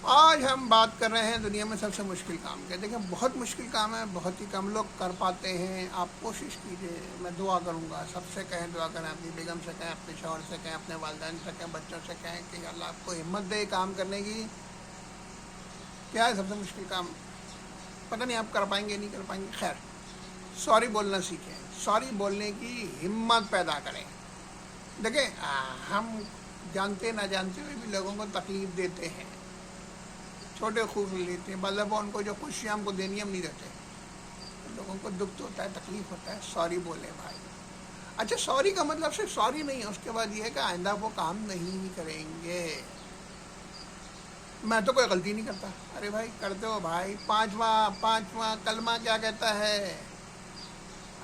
آج ہم بات کر رہے ہیں دنیا میں سب سے مشکل کام کے. دیکھیں بہت مشکل کام ہے, بہت ہی کم لوگ کر پاتے ہیں. آپ کوشش کیجیے, میں دعا کروں گا, سب سے کہیں دعا کریں, اپنی بیگم سے کہیں, اپنے شوہر سے کہیں, اپنے والدین سے کہیں, بچوں سے کہیں کہ اللہ آپ کو ہمت دے کام کرنے کی. کیا ہے سب سے مشکل کام؟ پتہ نہیں آپ کر پائیں گے نہیں کر پائیں گے. خیر, سوری بولنا سیکھیں, سوری بولنے کی ہمت پیدا کریں. دیکھیں ہم جانتے نہ جانتے ہوئے بھی لوگوں کو تکلیف دیتے ہیں, چھوٹے خوف لیتے ہیں. بعض دفعہ ان کو جو خوشیاں ہم کو دینی ہم نہیں دیتے, لوگوں کو دکھ ہوتا ہے, تکلیف ہوتا ہے. سوری بولیں بھائی. اچھا, سوری کا مطلب صرف سوری نہیں ہے, اس کے بعد یہ ہے کہ آئندہ وہ کام نہیں کریں گے. میں تو کوئی غلطی نہیں کرتا. ارے بھائی کرتے ہو بھائی. پانچواں کلمہ کیا کہتا ہے؟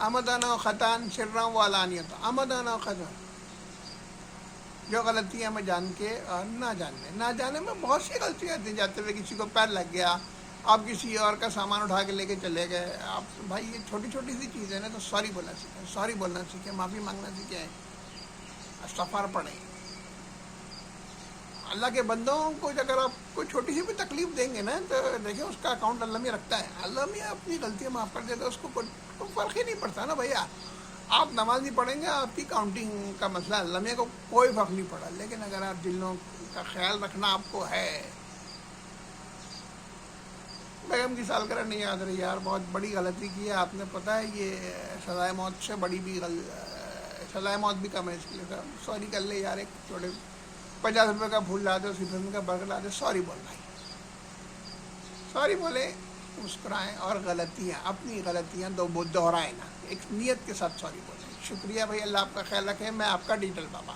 آمدن و خطان سرا و علانیت. آمدن و خطان, جو غلطیاں میں جان کے اور نہ جانے میں بہت سی غلطیاں ہوتی ہیں. جاتے ہوئے کسی کو پیر لگ گیا, آپ کسی اور کا سامان اٹھا کے لے کے چلے گئے. آپ بھائی یہ چھوٹی چھوٹی سی چیزیں نا, تو سوری بولنا سیکھیں, سوری بولنا سیکھیں, معافی مانگنا سیکھیں, استغفار پڑھیں. اللہ کے بندوں کو اگر آپ کوئی چھوٹی سی بھی تکلیف دیں گے نا, تو دیکھیں اس کا اکاؤنٹ اللہ میں رکھتا ہے. اللہ میں اپنی غلطیاں معاف کر دیتا ہے, اس کو کوئی فرق ہی نہیں پڑتا نا بھیا. آپ نماز نہیں پڑھیں گے, آپ کی کاؤنٹنگ کا مسئلہ اللہ میں کو کوئی فرق نہیں پڑا. لیکن اگر آپ دلوں کا خیال رکھنا آپ کو ہے. بیگم کی سالگرہ نہیں یاد رہی یار, بہت بڑی غلطی کی ہے آپ نے. پتہ ہے یہ سزائے موت سے بڑی بھی سزائے موت بھی کم ہے اس کے لیے. سوری کر لے یار, ایک چھوٹے 50 روپے کا پھول لا دے, 80 روپے کا برگر لا دے, سوری بول بھائی, سوری بولیں, مسکرائیں. اور غلطیاں, اپنی غلطیاں دہرائیں نا, ایک نیت کے ساتھ سوری بولیں. شکریہ بھائی, اللہ آپ کا خیال رکھے. میں آپ کا ڈیٹیل بابا.